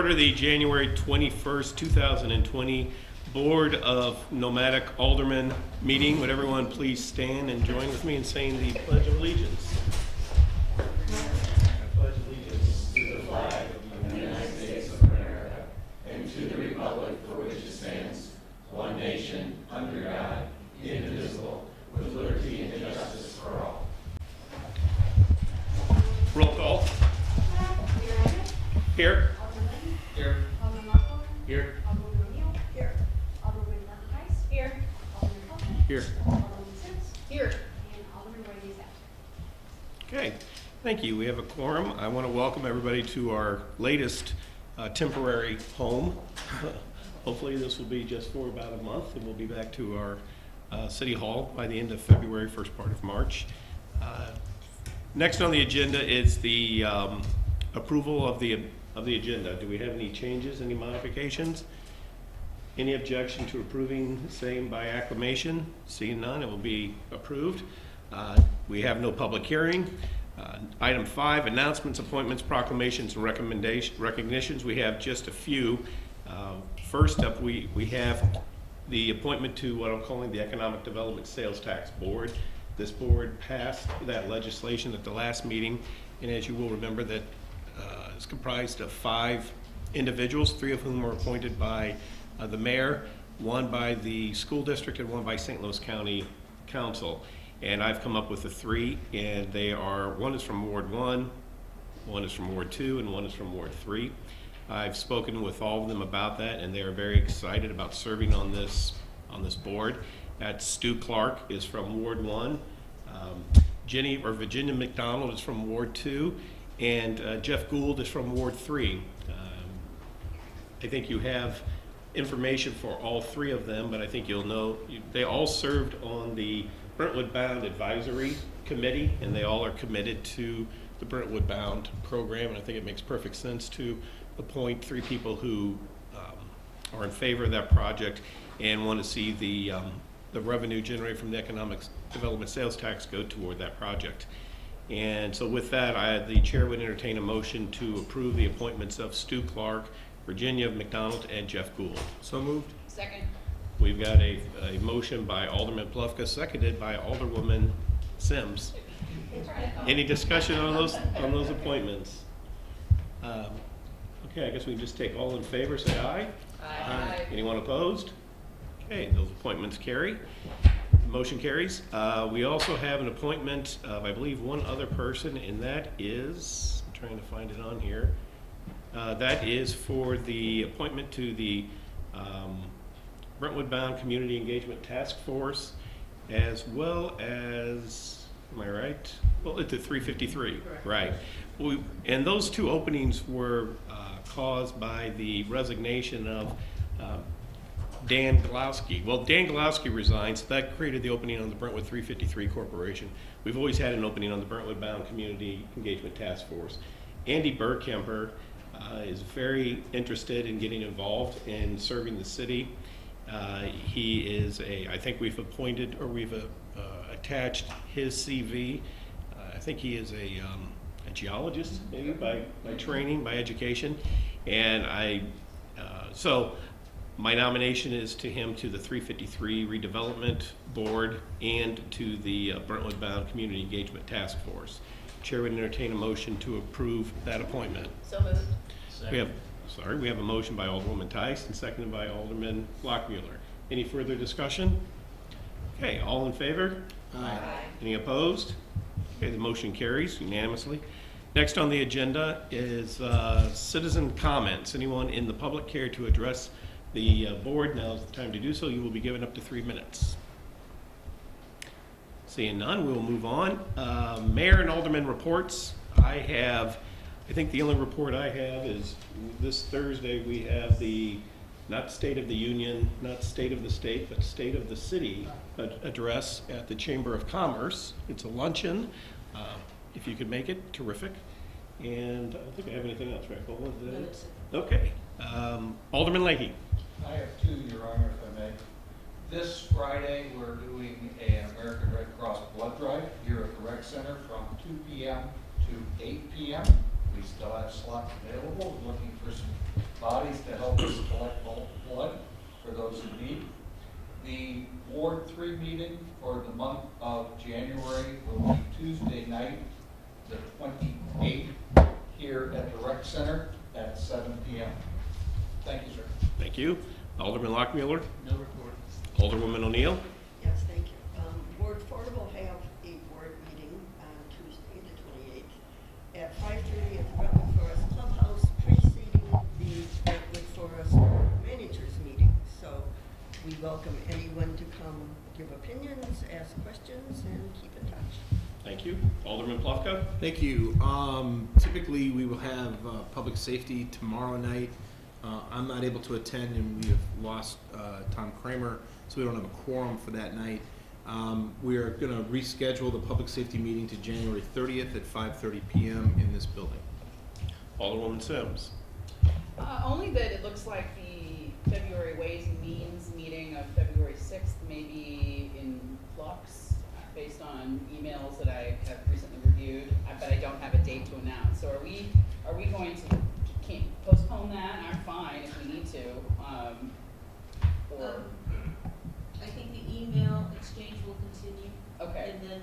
order the January 21st, 2020 Board of Nomadic Aldermen meeting. Would everyone please stand and join with me in saying the Pledge of Allegiance? I pledge allegiance to the flag of the United States of America and to the republic for which it stands, one nation, under God, indivisible, with liberty and justice for all. Roll call. Here. Here. Here. Here. Alderman Tice. Here. Alderman Fulton. Here. Alderman Sims. Here. And Alderman Brady is absent. Okay, thank you. We have a quorum. I want to welcome everybody to our latest temporary home. Hopefully this will be just for about a month, and we'll be back to our City Hall by the end of February, first part of March. Next on the agenda is the approval of the agenda. Do we have any changes, any modifications? Any objection to approving the same by acclamation? Seeing none, it will be approved. We have no public hearing. Item 5, announcements, appointments, proclamations, and recognitions. We have just a few. First up, we have the appointment to what I'm calling the Economic Development Sales Tax Board. This board passed that legislation at the last meeting, and as you will remember, that is comprised of 5 individuals, 3 of whom were appointed by the mayor, 1 by the school district, and 1 by St. Louis County Council. And I've come up with the 3, and they are, 1 is from Ward 1, 1 is from Ward 2, and 1 is from Ward 3. I've spoken with all of them about that, and they are very excited about serving on this board. That's Stu Clark is from Ward 1, Virginia McDonald is from Ward 2, and Jeff Gould is from Ward 3. I think you have information for all 3 of them, but I think you'll know they all served on the Brentwood Bound Advisory Committee, and they all are committed to the Brentwood Bound program, and I think it makes perfect sense to appoint 3 people who are in favor of that project and want to see the revenue generated from the economic development sales tax go toward that project. And so with that, the chair would entertain a motion to approve the appointments of Stu Clark, Virginia McDonald, and Jeff Gould. So moved. Second. We've got a motion by Alderman Plufka, seconded by Alderwoman Sims. Any discussion on those appointments? Okay, I guess we can just take all in favor, say aye. Aye. Anyone opposed? Okay, those appointments carry. Motion carries. We also have an appointment of, I believe, 1 other person, and that is, I'm trying to find it on here. That is for the appointment to the Brentwood Bound Community Engagement Task Force, as well as, am I right? Well, it's at 353, correct. Right. And those 2 openings were caused by the resignation of Dan Galowski. Well, Dan Galowski resigned, so that created the opening on the Brentwood 353 Corporation. We've always had an opening on the Brentwood Bound Community Engagement Task Force. Andy Burkemper is very interested in getting involved in serving the city. He is I think we've appointed, or we've attached his CV. I think he is a geologist, maybe by training, by education. And so my nomination is to him to the 353 Redevelopment Board and to the Brentwood Bound Community Engagement Task Force. Chair would entertain a motion to approve that appointment. So moved. We have a motion by Alderwoman Tice and seconded by Alderman Lockmuller. Any further discussion? Okay, all in favor? Aye. Any opposed? Okay, the motion carries unanimously. Next on the agenda is citizen comments. Anyone in the public care to address the board? Now is the time to do so. You will be given up to 3 minutes. Seeing none, we will move on. Mayor and Alderman reports. I think the only report I have is this Thursday we have the, not State of the Union, not State of the State, but State of the City address at the Chamber of Commerce. It's a luncheon. If you could make it, terrific. And I don't think I have anything else, right? What was it? Okay. Alderman Leahy. I have 2, Your Honor, if I may. This Friday, we're doing an American Red Cross blood drive here at the Rec Center from 2 p.m. to 8 p.m. We still have slots available. We're looking for some bodies to help us collect blood for those in need. The Ward 3 meeting for the month of January will be Tuesday night, the 28th, here at the Rec Center at 7 p.m. Thank you, sir. Thank you. Alderman Lockmuller, No report. Alderwoman O'Neill. Yes, thank you. Ward 4 will have a board meeting on Tuesday, the 28th, at 5:30 at the Brentwood Forest Clubhouse, preceding the Brentwood Forest Managers meeting. So we welcome anyone to come give opinions, ask questions, and keep in touch. Thank you. Alderman Plufka. Thank you. Typically, we will have public safety tomorrow night. I'm not able to attend, and we have lost Tom Kramer, so we don't have a quorum for that night. We are going to reschedule the public safety meeting to January 30th at 5:30 p.m. in this building. Alderwoman Sims. Only that it looks like the February Ways and Means meeting of February 6th may be in flux based on emails that I have recently reviewed, but I don't have a date to announce. So are we going to postpone that? I'm fine if we need to. Or I think the email exchange will continue. okay. And then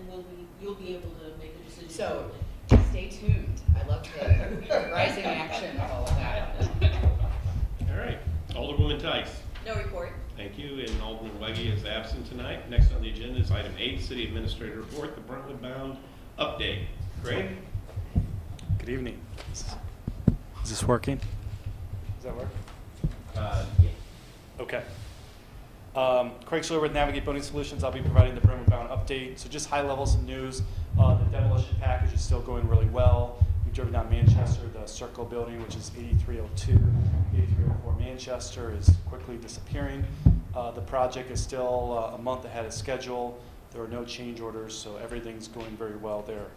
you'll be able to make a decision. So shortly. stay tuned. I love the rising action of all of that. All right. Alderwoman Tice. No report. Thank you. And Alderman Legge is absent tonight. Next on the agenda is item 8, City Administrator Report, the Brentwood Bound update. Craig? Good evening. Is this working? Does that work? Yeah. Okay. Craig Schiller with Navigate Boating Solutions. I'll be providing the Brentwood Bound update. So just high level some news. The demolition package is still going really well. We've driven down Manchester, the Circle building, which is 8302. 8304 Manchester is quickly disappearing. The project is still a month ahead of schedule. There are no change orders, so everything's going very well there.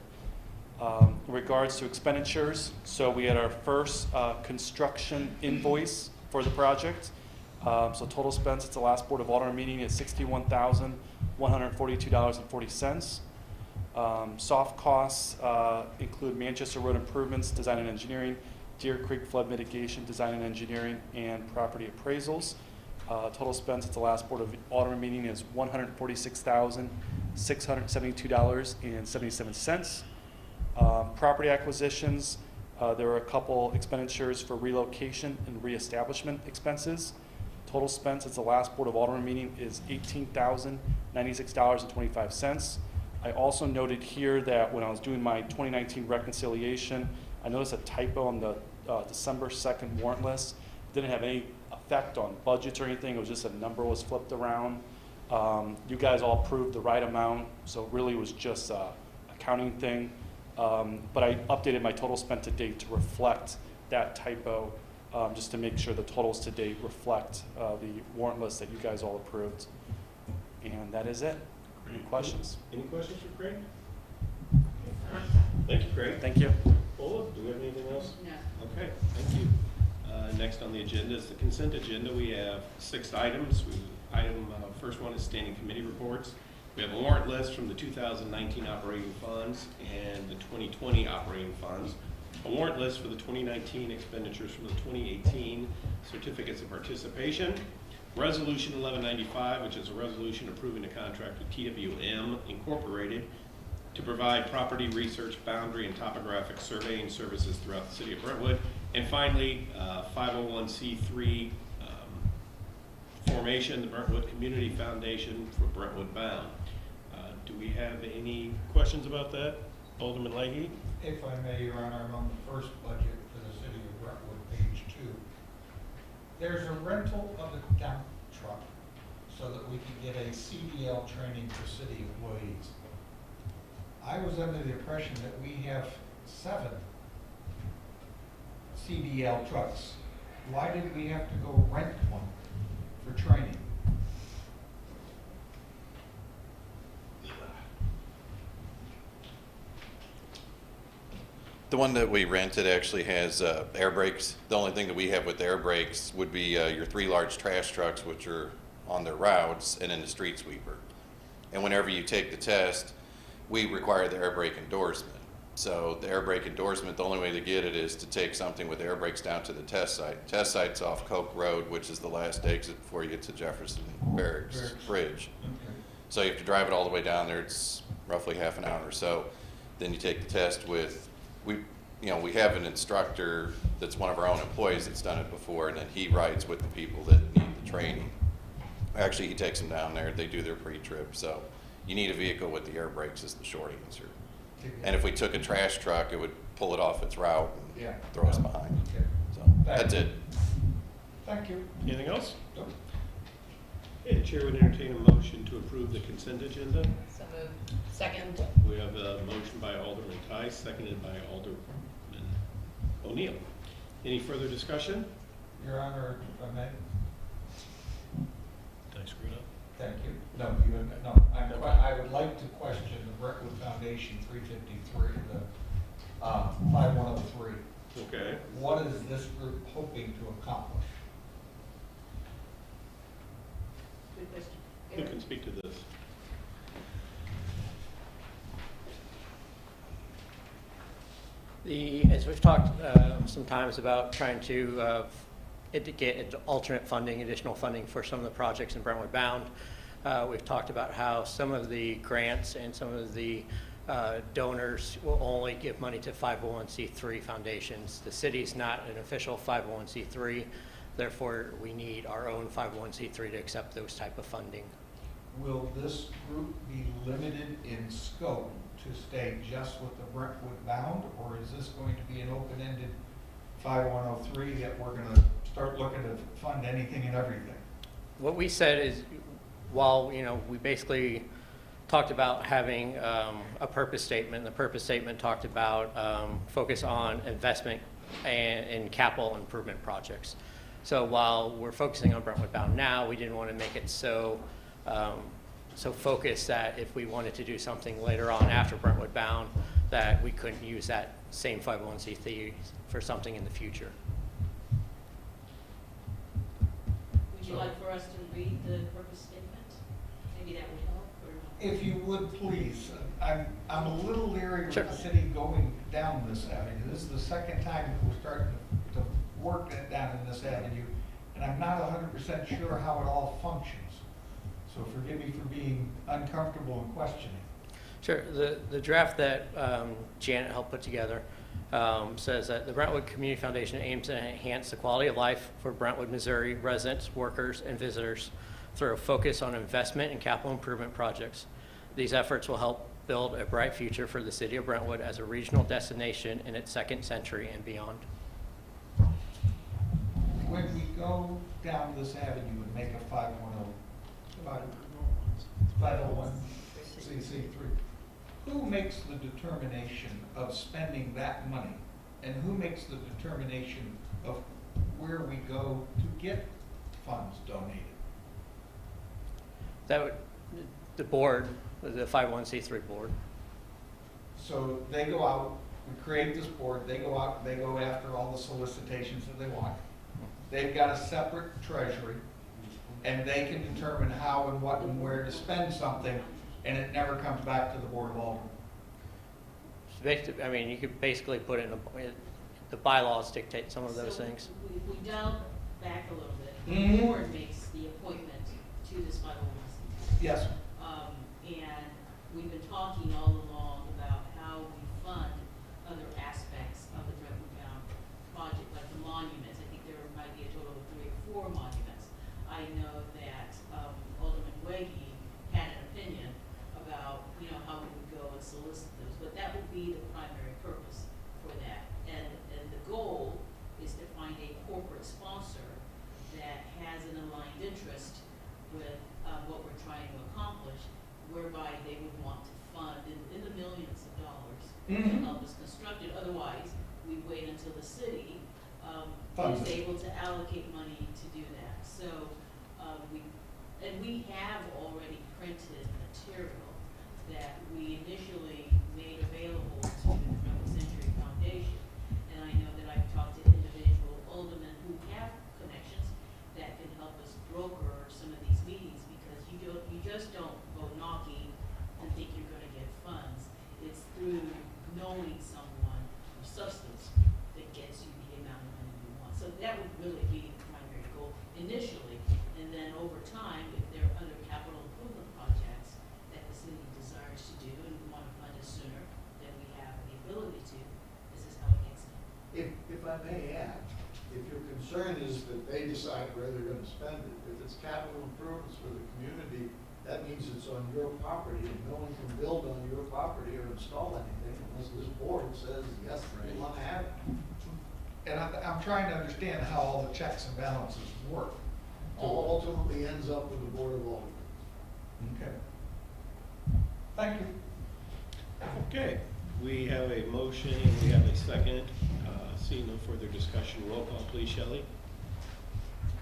In regards to expenditures, so we had our first construction invoice for the project. So total spend since the last Board of Aldermen meeting is $61,142.40. Soft costs include Manchester Road improvements, design and engineering, Deer Creek flood mitigation, design and engineering, and property appraisals. Total spend since the last Board of Aldermen meeting is $146,672.77. Property acquisitions, there are a couple expenditures for relocation and reestablishment expenses. Total spend since the last Board of Aldermen meeting is $18,096.25. I also noted here that when I was doing my 2019 reconciliation, I noticed a typo on the December 2nd warrant list. It didn't have any effect on budgets or anything. It was just a number was flipped around. You guys all approved the right amount, so really it was just a accounting thing. But I updated my total spent to date to reflect that typo, just to make sure the totals to date reflect the warrant list that you guys all approved. And that is it. Any questions? Any questions for Craig? Thank you, Craig. Thank you. Paula, do we have anything else? No. Okay, thank you. Next on the agenda is the consent agenda. We have 6 items. First one is standing committee reports. We have a warrant list from the 2019 operating funds and the 2020 operating funds. A warrant list for the 2019 expenditures from the 2018 certificates of participation. Resolution 1195, which is a resolution approving a contract with TWM Incorporated to provide property research, boundary, and topographic surveying services throughout the city of Brentwood. And finally, 501c3 formation, the Brentwood Community Foundation for Brentwood Bound. Do we have any questions about that? Alderman Leahy? If I may, Your Honor, I'm on the first budget for the city of Brentwood, page 2. There's a rental of a dump truck so that we could get a CDL training for city employees. I was under the impression that we have 7 CDL trucks. Why did we have to go rent one for training? The one that we rented actually has air brakes. The only thing that we have with air brakes would be your 3 large trash trucks, which are on their routes, and then the street sweeper. And whenever you take the test, we require the air brake endorsement. So the air brake endorsement, the only way to get it is to take something with air brakes down to the test site. Test site's off Coke Road, which is the last exit before you get to Jefferson Barracks Bridge. Okay. So you have to drive it all the way down there. It's roughly half an hour or so. Then you take the test with, we have an instructor that's one of our own employees that's done it before, and then he rides with the people that need the training. Actually, he takes them down there. They do their pre-trip. So you need a vehicle with the air brakes is the short answer. And if we took a trash truck, it would pull it off its route and Yeah. throw us behind. Okay. So that's it. Thank you. Anything else? No. Okay, the chair would entertain a motion to approve the consent agenda. So moved. Second. We have a motion by Alderman Tice, seconded by Alderman O'Neill. Any further discussion? Your Honor, if I may. Did I screw it up? Thank you. No, I would like to question the Brentwood Foundation 353, the 5103. Okay. What is this group hoping to accomplish? Good question. Who can speak to this? As we've talked sometimes about trying to get alternate funding, additional funding for some of the projects in Brentwood Bound, we've talked about how some of the grants and some of the donors will only give money to 501c3 foundations. The city's not an official 501c3, therefore we need our own 501c3 to accept those type of funding. Will this group be limited in scope to stay just with the Brentwood Bound, or is this going to be an open-ended 5103 that we're going to start looking to fund anything and everything? What we said is, while we basically talked about having a purpose statement. The purpose statement talked about focus on investment and in capital improvement projects. So while we're focusing on Brentwood Bound now, we didn't want to make it so focused that if we wanted to do something later on after Brentwood Bound, that we couldn't use that same 501c3 for something in the future. Would you like for us to read the purpose statement? Maybe that would help, or not? If you would, please. I'm a little leery with Sure. the city going down this avenue. This is the second time that we're starting to work down in this avenue, and I'm not 100% sure how it all functions. So forgive me for being uncomfortable and questioning. Sure. The draft that Janet helped put together says that the Brentwood Community Foundation aims to enhance the quality of life for Brentwood, Missouri residents, workers, and visitors through a focus on investment and capital improvement projects. These efforts will help build a bright future for the city of Brentwood as a regional destination in its second century and beyond. When we go down this avenue and make a 501c3, who makes the determination of spending that money? And who makes the determination of where we go to get funds donated? That would, the board, the 501c3 board. So they go out, we create this board, they go out, they go after all the solicitations that they want. They've got a separate treasury, and they can determine how and what and where to spend something, and it never comes back to the Board of Aldermen. I mean, you could basically put it in the bylaws dictate some of those So things. We dial back a little bit. Mhm. The board makes the appointment to this 501c3. Yes. And we've been talking all along about how we fund other aspects of the Brentwood Bound project, like the monuments. I think there might be a total of 3 or 4 monuments. I know that Alderman Weggie had an opinion about, how we would go and solicit those, but that would be the primary purpose for that. And the goal is to find a corporate sponsor that has an aligned interest with what we're trying to accomplish, whereby they would want to fund in the millions of dollars to help us construct it. Otherwise, we wait until the city Funds is it. able to allocate money to do that. So we have already printed material that we initially made available to the Brentwood Century Foundation. And I know that I've talked to individual aldermen who have connections that can help us broker some of these meetings, because you just don't go knocking and think you're going to get funds. It's through knowing concern is that they decide where they're gonna spend it. If it's capital improvements for the community, that means it's on your property, and no one can build on your property or install anything unless this board says, yes, we wanna have it. And I'm trying to understand how all the checks and balances work. All ultimately ends up with the Board of Aldermen. Okay. Thank you. Okay, we have a motion and we have a second. Seeing no further discussion, roll call please, Shelley.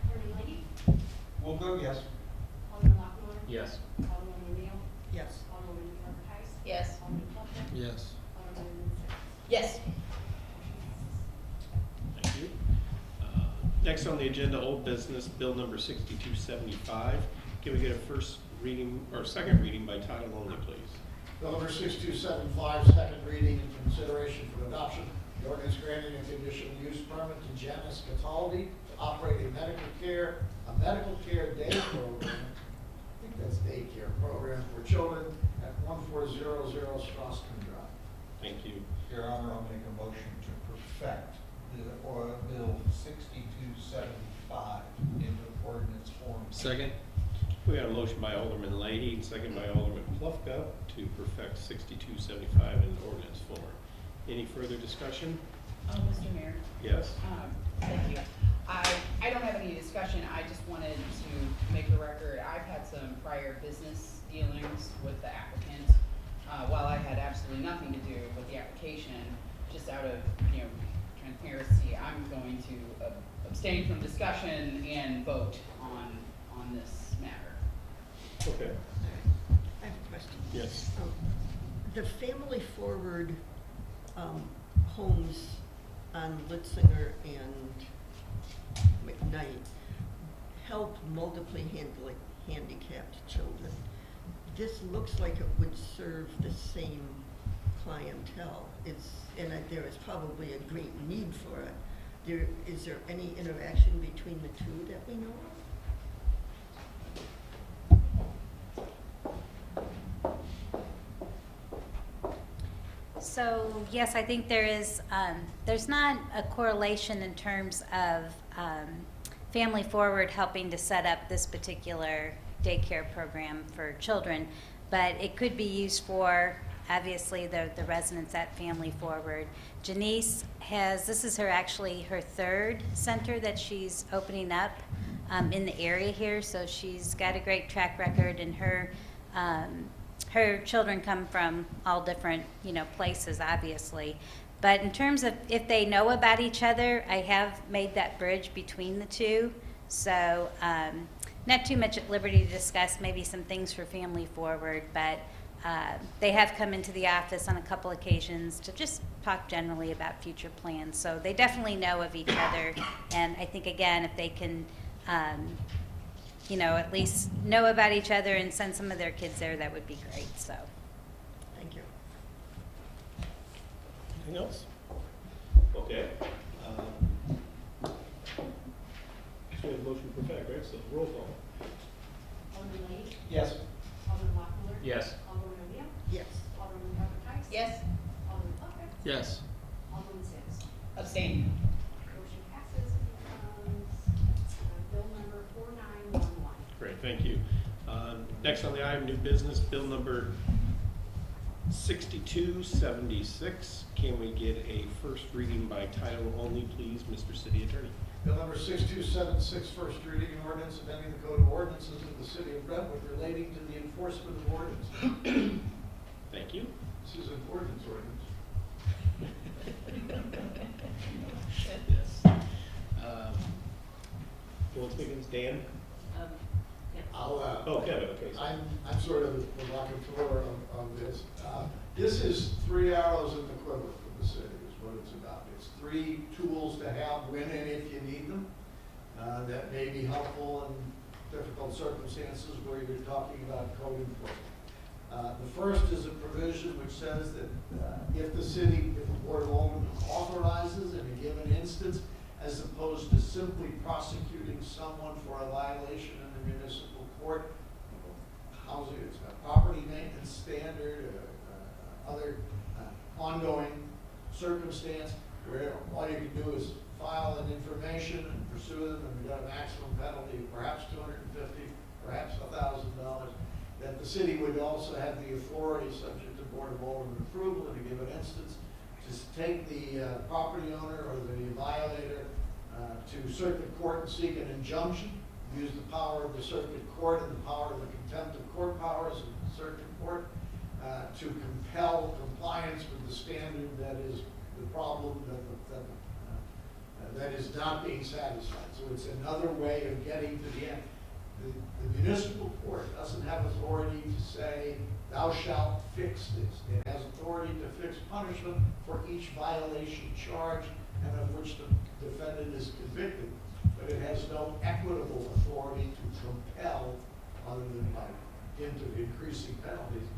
Alderman Lady? We'll go yes. Alderman Lockmore? Yes. Alderman O'Neill? Yes. Alderman Tice? Yes. Alderman Plucker? Yes. Alderman Six? Yes. Thank you. Next on the agenda, old business, bill number 6275. Can we get a first reading or second reading by title only, please? Bill number 6275, second reading and consideration for adoption. The ordinance granting a conditional use permit to Janice Cataldi to operate a medical care day program. I think that's daycare program for children at 1400 Straussman Drive. Thank you. Your Honor, I'll make a motion to perfect Bill 6275 into ordinance form. Second? We got a motion by Alderman Leahy and second by Alderman Plufka to perfect 6275 in ordinance form. Any further discussion? Mr. Mayor? Yes? Thank you. I don't have any discussion. I just wanted to make the record, I've had some prior business dealings with the applicant. While I had absolutely nothing to do with the application, just out of, transparency, I'm going to abstain from discussion and vote on this matter. Okay. I have a question. Yes. The Family Forward homes on Litzinger and McKnight help multiply handicapped children. This looks like it would serve the same clientele. There is probably a great need for it. Is there any interaction between the two that we know of? So yes, I think there is, there's not a correlation in terms of Family Forward helping to set up this particular daycare program for children, but it could be used for, obviously, the residents at Family Forward. Janice this is actually her third center that she's opening up in the area here, so she's got a great track record, and her children come from all different, places, obviously. But in terms of if they know about each other, I have made that bridge between the two. So not too much at liberty to discuss maybe some things for Family Forward, but they have come into the office on a couple occasions to just talk generally about future plans. So they definitely know of each other. And I think, again, if they can at least know about each other and send some of their kids there, that would be great, so. Thank you. Anything else? Okay. So we have motion to perfect, right? So roll call. Alderman Lady? Yes. Alderman Lockmiller? Yes. Alderman O'Neill? Yes. Alderman Tice? Yes. Alderman Plucker? Yes. Alderman Six? Abstain. Motion passes. Bill number 4911. Great, thank you. Next on the item, new business, bill number 6276. Can we get a first reading by title only, please, Mr. City Attorney? Bill number 6276, first reading, an ordinance amending the Code of Ordinances of the City of Brentwood relating to the enforcement of ordinance. Thank you. This is an ordinance. Yes. Who wants to begin? Dan? I'll, Oh, Kevin, okay. I'm sort of the provocateur of this. This is 3 arrows in the quiver for the city is what it's about. It's 3 tools to have when and if you need them that may be helpful in difficult circumstances where you're talking about code enforcement. The first is a provision which says that if the Board of Aldermen authorizes in a given instance, as opposed to simply prosecuting someone for a violation in the municipal court, housing, it's a property maintenance standard, other ongoing circumstance where all you can do is file an information and pursue them, and we got a maximum penalty, perhaps $250, perhaps $1,000, that the city would also have the authority, subject to Board of Aldermen approval, in a given instance, to take the property owner or the violator to circuit court and seek an injunction, use the power of the circuit court and the power of the contempt of court powers of the circuit court to compel compliance with the standard that is the problem that is not being satisfied. So it's another way of getting to the end. The municipal court doesn't have authority to say, thou shalt fix this. It has authority to fix punishment for each violation charged and of which the defendant is convicted, but it has no equitable authority to compel, other than by dint of increasing penalties,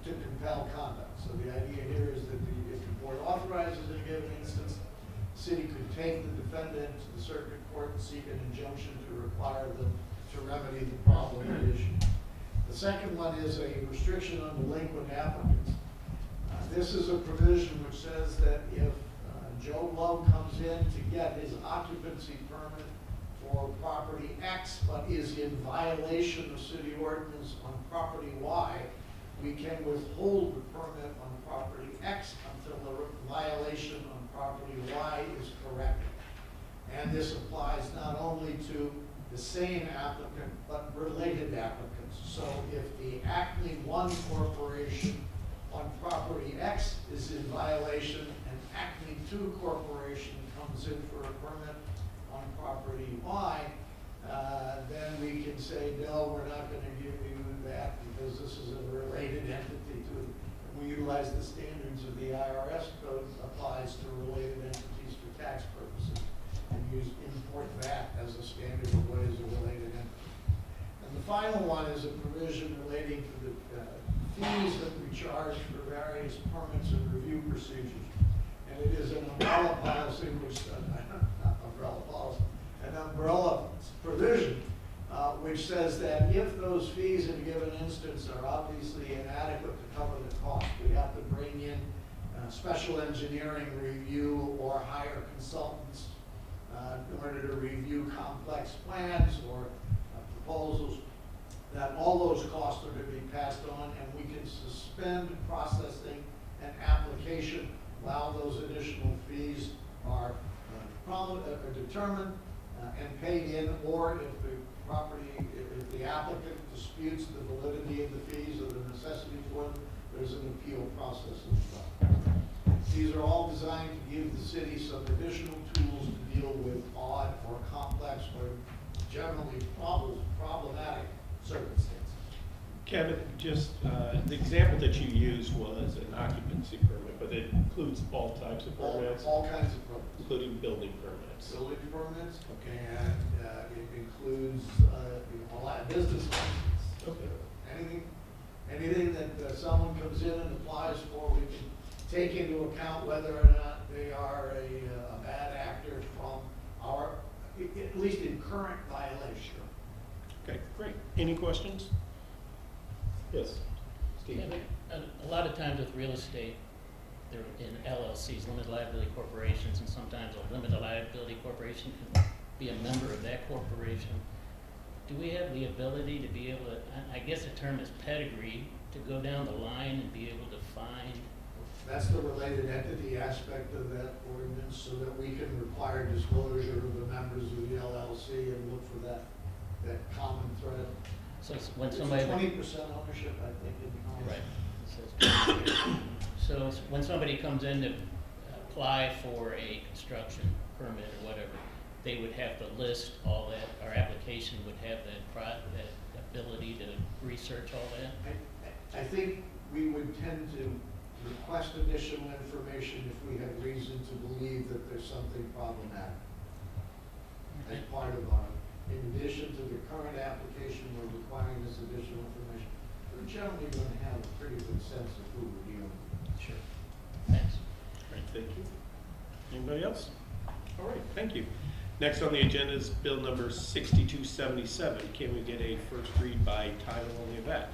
to compel conduct. So the idea here is that if the board authorizes in a given instance, the city could take the defendant to the circuit court and seek an injunction to require them to remedy the problem at issue. The second one is a restriction on delinquent applicants. This is a provision which says that if Joe Blow comes in to get his occupancy permit for property X, but is in violation of city ordinance on property Y, we can withhold the permit on property X until the violation on property Y is corrected. And this applies not only to the same applicant, but related applicants. So if the Acme 1 corporation on property X is in violation and Acme 2 corporation comes in for a permit on property Y, then we can say, no, we're not going to give you that because this is a related entity to it. And we utilize the standards of the IRS code applies to related entities for tax purposes, and import that as a standard of what is a related entity. And the final one is a provision relating to the fees that we charge for various permits and review procedures. And it is an umbrella policy, an umbrella provision, which says that if those fees in a given instance are obviously inadequate to cover the cost, we have to bring in special engineering review or hire consultants in order to review complex plans or proposals, that all those costs are going to be passed on, and we can suspend processing and application while those additional fees are determined and paid in, or if the applicant disputes the validity of the fees or the necessity for them, there's an appeal process as well. These are all designed to give the city some additional tools to deal with odd or complex or generally problematic circumstances. Kevin, just the example that you used was an occupancy permit, but it includes all types of permits? All kinds of permits. Including building permits? Building permits, okay. And it includes a lot of business licenses. Okay. Anything that someone comes in and applies for, we can take into account whether or not they are a bad actor from our, at least in current violation. Okay, great. Any questions? Yes, Steve. Yeah, a lot of times with real estate, they're in LLCs, limited liability corporations, and sometimes a limited liability corporation can be a member of that corporation. Do we have the ability to be able to, I guess the term is pedigree, to go down the line and be able to find? That's the related entity aspect of that ordinance, so that we can require disclosure of the members of the LLC and look for that common thread. So when it's somebody 20% ownership, I think, in the right. So when somebody comes in to apply for a construction permit or whatever, they would have to list all that. Our application would have that ability to research all that. I think we would tend to request additional information if we have reason to believe that there's something problematic. As part of our, in addition to the current application, we're requiring this additional information. We're generally going to have a pretty good sense of who we're dealing with. Sure. Thanks. All right, thank you. Anybody else? All right, thank you. Next on the agenda is bill number 6277. Can we get a first read by title only of that?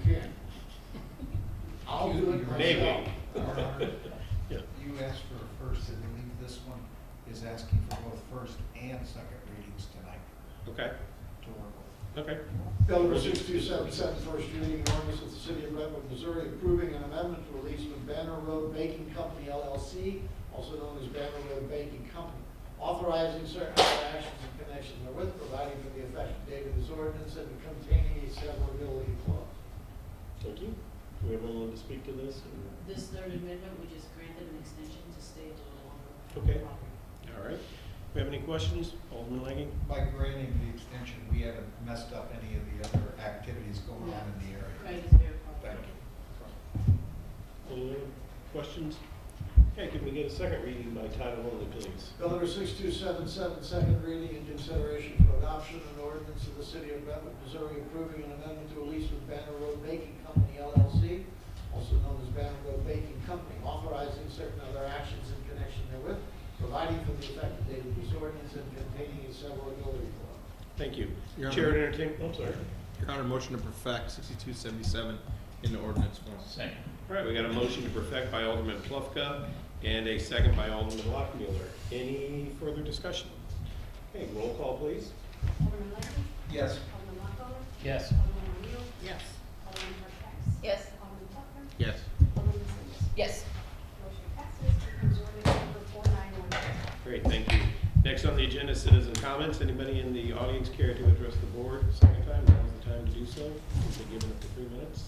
can. I'll do it Maybe. myself. Yeah. You asked for a first, and I believe this one is asking for both first and second readings tonight Okay, to work with. okay. Bill number 6277, first reading, an ordinance of the city of Brentwood, Missouri, approving an amendment to a lease with Banner Road Baking Company LLC, also known as Banner Road Baking Company, authorizing certain other actions in connection therewith, providing for the effective date of this ordinance and containing a severability clause. Thank you. Do we have anyone to speak to this? This third amendment, we just granted an extension to stay a little longer. Okay. All right. Do we have any questions? Alderman Langy? By granting the extension, we haven't messed up any of the other activities going on in the area. Right, is verified. Thank you. Any other questions? Okay, can we get a second reading by title only, please? Bill number 6277, second reading and consideration for adoption, an ordinance of the city of Brentwood, Missouri, approving an amendment to a lease with Banner Road Baking Company LLC, also known as Banner Road Baking Company, authorizing certain other actions in connection therewith, providing for the effective date of this ordinance and containing a severability clause. Thank you. Your Chair Honor. entertain, I'm sorry. Your Honor, motion to perfect 6277 into ordinance form. Second. All right, we got a motion to perfect by Alderman Plufka and a second by Alderman Lockmuller. Any further discussion? Okay, roll call, please. Alderman Levy? Yes. Alderman Lockwood? Yes. Alderman O'Neill? Yes. Alderman Marquez? Yes. Alderman Plucker? Yes. Alderman Macias? Yes. Motion passes. Becomes ordinance number 4910. Great, thank you. Next on the agenda, citizen comments. Anybody in the audience care to address the board a second time? Now's the time to do so. We'll be given up to 3 minutes.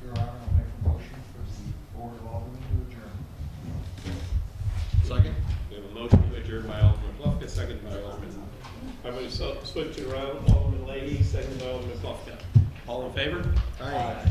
Your Honor, I'll make a motion for the Board of Aldermen to adjourn. Second? We have a motion to adjourn by Alderman Plufka, second by Alderman. I'm going to switch it around. Alderman Leahy, second by Alderman Plufka. All in favor? Aye.